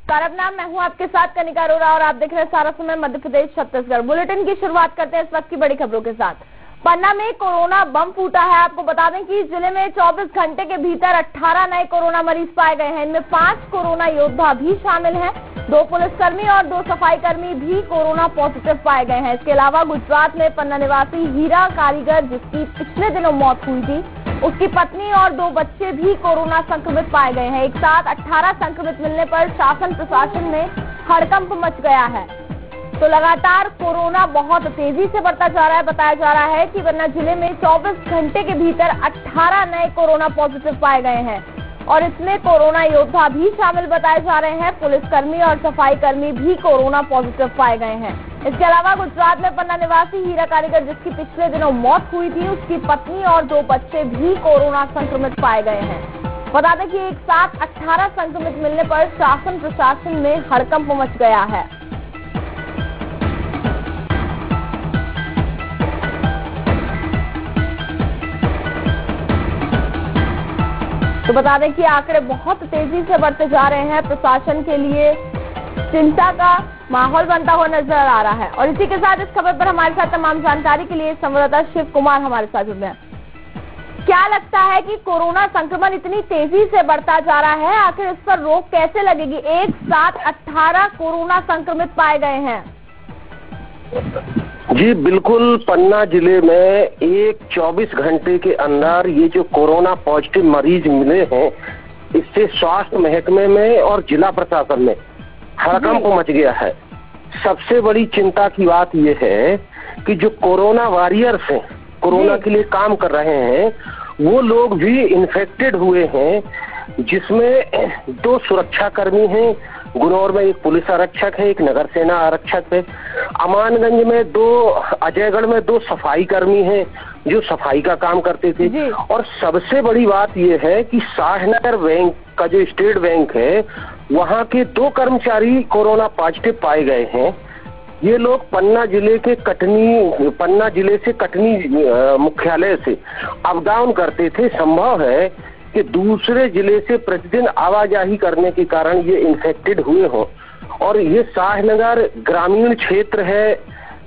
कारबनाम, मैं हूं आपके साथ कनिका अरोड़ा और आप देख रहे हैं सारा समय मध्य प्रदेश छत्तीसगढ़। बुलेटिन की शुरुआत करते हैं इस वक्त की बड़ी खबरों के साथ। पन्ना में कोरोना बम फूटा है। आपको बता दें कि जिले में 24 घंटे के भीतर 18 नए कोरोना मरीज पाए गए हैं। इनमें 5 कोरोना योद्धा भी शामिल हैं। 2 पुलिसकर्मी और 2 सफाई कर्मी भी कोरोना पॉजिटिव पाए गए हैं। इसके अलावा गुजरात में पन्ना निवासी हीरा कारीगर, जिसकी पिछले दिनों मौत हुई थी, उसकी पत्नी और 2 बच्चे भी कोरोना संक्रमित पाए गए हैं। एक साथ 18 संक्रमित मिलने पर शासन प्रशासन में हड़कंप मच गया है। तो लगातार कोरोना बहुत तेजी से बढ़ता जा रहा है। बताया जा रहा है कि पन्ना जिले में 24 घंटे के भीतर 18 नए कोरोना पॉजिटिव पाए गए हैं और इसमें कोरोना योद्धा भी शामिल बताए जा रहे हैं। पुलिसकर्मी और सफाई कर्मी भी कोरोना पॉजिटिव पाए गए हैं। इसके अलावा गुजरात में पन्ना निवासी हीरा कारीगर, जिसकी पिछले दिनों मौत हुई थी, उसकी पत्नी और 2 बच्चे भी कोरोना संक्रमित पाए गए हैं। बता दें कि एक साथ 18 संक्रमित मिलने पर शासन प्रशासन में हड़कंप मच गया है। तो बता दें कि आंकड़े बहुत तेजी से बढ़ते जा रहे हैं। प्रशासन के लिए चिंता का माहौल बनता हुआ नजर आ रहा है। और इसी के साथ इस खबर पर हमारे साथ तमाम जानकारी के लिए संवाददाता शिव कुमार हमारे साथ जुड़ हैं। क्या लगता है कि कोरोना संक्रमण इतनी तेजी से बढ़ता जा रहा है, आखिर इस पर रोक कैसे लगेगी? एक साथ 18 कोरोना संक्रमित पाए गए हैं। जी बिल्कुल, पन्ना जिले में एक 24 घंटे के अंदर ये जो कोरोना पॉजिटिव मरीज मिले हैं, इससे स्वास्थ्य महकमे में और जिला प्रशासन में हड़कंप मच गया है। सबसे बड़ी चिंता की बात यह है कि जो कोरोना वॉरियर्स हैं, कोरोना के लिए काम कर रहे हैं, वो लोग भी इन्फेक्टेड हुए हैं, जिसमें 2 सुरक्षाकर्मी हैं। गुनौर में एक पुलिस आरक्षक है, एक नगर सेना आरक्षक है। अमानगंज में 2, अजयगढ़ में 2 सफाई कर्मी हैं जो सफाई का काम करते थे। और सबसे बड़ी बात यह है कि शाहनगर बैंक का जो स्टेट बैंक है, वहां के 2 कर्मचारी कोरोना पॉजिटिव पाए गए हैं। ये लोग पन्ना जिले से कटनी मुख्यालय से अप डाउन करते थे। संभव है कि दूसरे जिले से प्रतिदिन आवाजाही करने के कारण ये इन्फेक्टेड हुए हों। और ये शाहनगर ग्रामीण क्षेत्र है,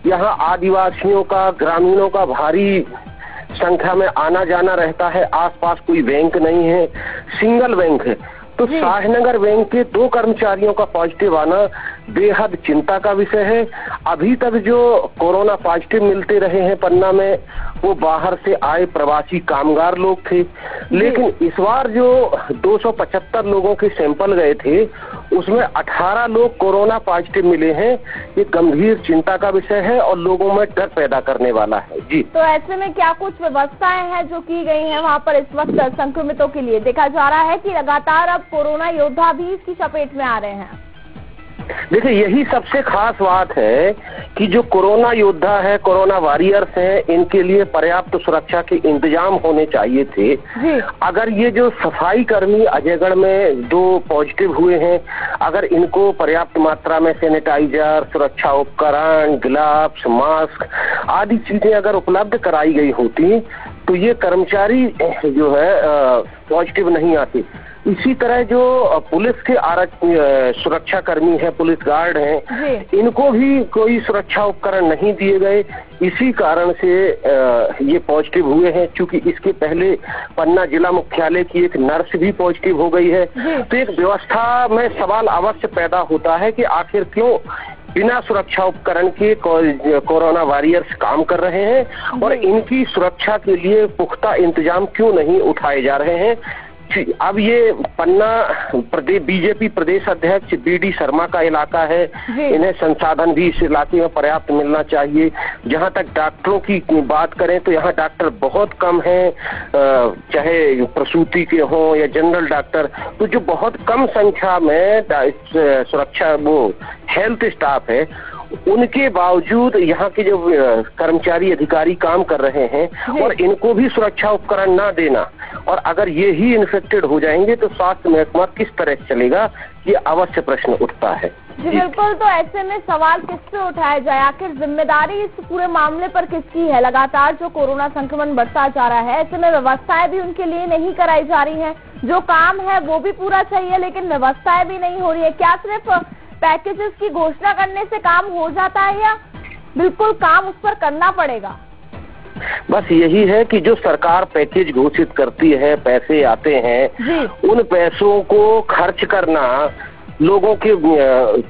यहाँ आदिवासियों का, ग्रामीणों का भारी संख्या में आना जाना रहता है। आसपास कोई बैंक नहीं है, सिंगल बैंक है। तो शाहनगर बैंक के 2 कर्मचारियों का पॉजिटिव आना बेहद चिंता का विषय है। अभी तक जो कोरोना पॉजिटिव मिलते रहे हैं पन्ना में, वो बाहर से आए प्रवासी कामगार लोग थे। लेकिन इस बार जो 275 लोगों के सैंपल गए थे, उसमें 18 लोग कोरोना पॉजिटिव मिले हैं। ये गंभीर चिंता का विषय है और लोगों में डर पैदा करने वाला है। जी, तो ऐसे में क्या कुछ व्यवस्थाएं हैं जो की गई हैं वहाँ पर इस वक्त संक्रमितों के लिए? देखा जा रहा है कि लगातार अब कोरोना योद्धा भी इसकी चपेट में आ रहे हैं। देखिए, यही सबसे खास बात है कि जो कोरोना योद्धा है, कोरोना वॉरियर्स हैं, इनके लिए पर्याप्त सुरक्षा के इंतजाम होने चाहिए थे। अगर ये जो सफाई कर्मी अजयगढ़ में 2 पॉजिटिव हुए हैं, अगर इनको पर्याप्त मात्रा में सैनिटाइजर, सुरक्षा उपकरण, ग्लव्स, मास्क आदि चीजें अगर उपलब्ध कराई गई होती, तो ये कर्मचारी जो है पॉजिटिव नहीं आते। इसी तरह जो पुलिस के सुरक्षा कर्मी है, पुलिस गार्ड हैं, इनको भी कोई सुरक्षा उपकरण नहीं दिए गए। इसी कारण से ये पॉजिटिव हुए हैं। क्योंकि इसके पहले पन्ना जिला मुख्यालय की एक नर्स भी पॉजिटिव हो गई है। तो एक व्यवस्था में सवाल अवश्य पैदा होता है कि आखिर क्यों बिना सुरक्षा उपकरण के कोरोना वॉरियर्स काम कर रहे हैं और इनकी सुरक्षा के लिए पुख्ता इंतजाम क्यों नहीं उठाए जा रहे हैं। अब ये पन्ना बीजेपी प्रदेश अध्यक्ष BD शर्मा का इलाका है। इन्हें संसाधन भी इस इलाके में पर्याप्त मिलना चाहिए। जहां तक डॉक्टरों की बात करें तो यहाँ डॉक्टर बहुत कम हैं, चाहे प्रसूति के हों या जनरल डॉक्टर। तो जो बहुत कम संख्या में सुरक्षा हेल्थ स्टाफ है, उनके बावजूद यहाँ के जो कर्मचारी अधिकारी काम कर रहे हैं और इनको भी सुरक्षा उपकरण ना देना, और अगर ये ही इन्फेक्टेड हो जाएंगे तो स्वास्थ्य महकमा किस तरह चलेगा, ये अवश्य प्रश्न उठता है। जी बिल्कुल, तो ऐसे में सवाल किससे उठाया जाए? आखिर जिम्मेदारी इस पूरे मामले पर किसकी है? लगातार जो कोरोना संक्रमण बढ़ता जा रहा है, ऐसे में व्यवस्थाएं भी उनके लिए नहीं कराई जा रही है। जो काम है वो भी पूरा चाहिए, लेकिन व्यवस्थाएं भी नहीं हो रही है। क्या सिर्फ पैकेजेस की घोषणा करने से काम हो जाता है या बिल्कुल काम उस पर करना पड़ेगा? बस यही है कि जो सरकार पैकेज घोषित करती है, पैसे आते हैं, उन पैसों को खर्च करना, लोगों के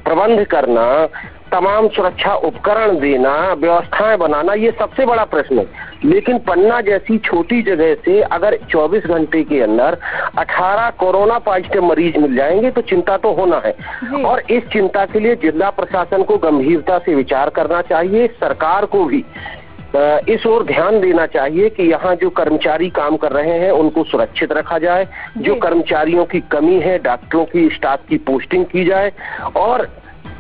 प्रबंध करना, तमाम सुरक्षा उपकरण देना, व्यवस्थाएं बनाना, ये सबसे बड़ा प्रश्न है। लेकिन पन्ना जैसी छोटी जगह से अगर 24 घंटे के अंदर 18 कोरोना पॉजिटिव मरीज मिल जाएंगे तो चिंता तो होना है। और इस चिंता के लिए जिला प्रशासन को गंभीरता से विचार करना चाहिए। सरकार को भी इस ओर ध्यान देना चाहिए कि यहाँ जो कर्मचारी काम कर रहे हैं उनको सुरक्षित रखा जाए, जो कर्मचारियों की कमी है, डॉक्टरों की, स्टाफ की पोस्टिंग की जाए, और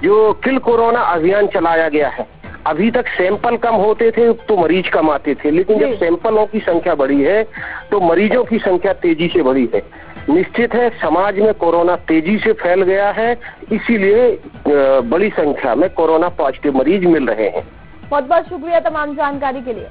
जो किल कोरोना अभियान चलाया गया है, अभी तक सैंपल कम होते थे तो मरीज कम आते थे, लेकिन जब सैंपलों की संख्या बढ़ी है तो मरीजों की संख्या तेजी से बढ़ी है। निश्चित है समाज में कोरोना तेजी से फैल गया है, इसीलिए बड़ी संख्या में कोरोना पॉजिटिव मरीज मिल रहे हैं। बहुत बहुत शुक्रिया तमाम जानकारी के लिए।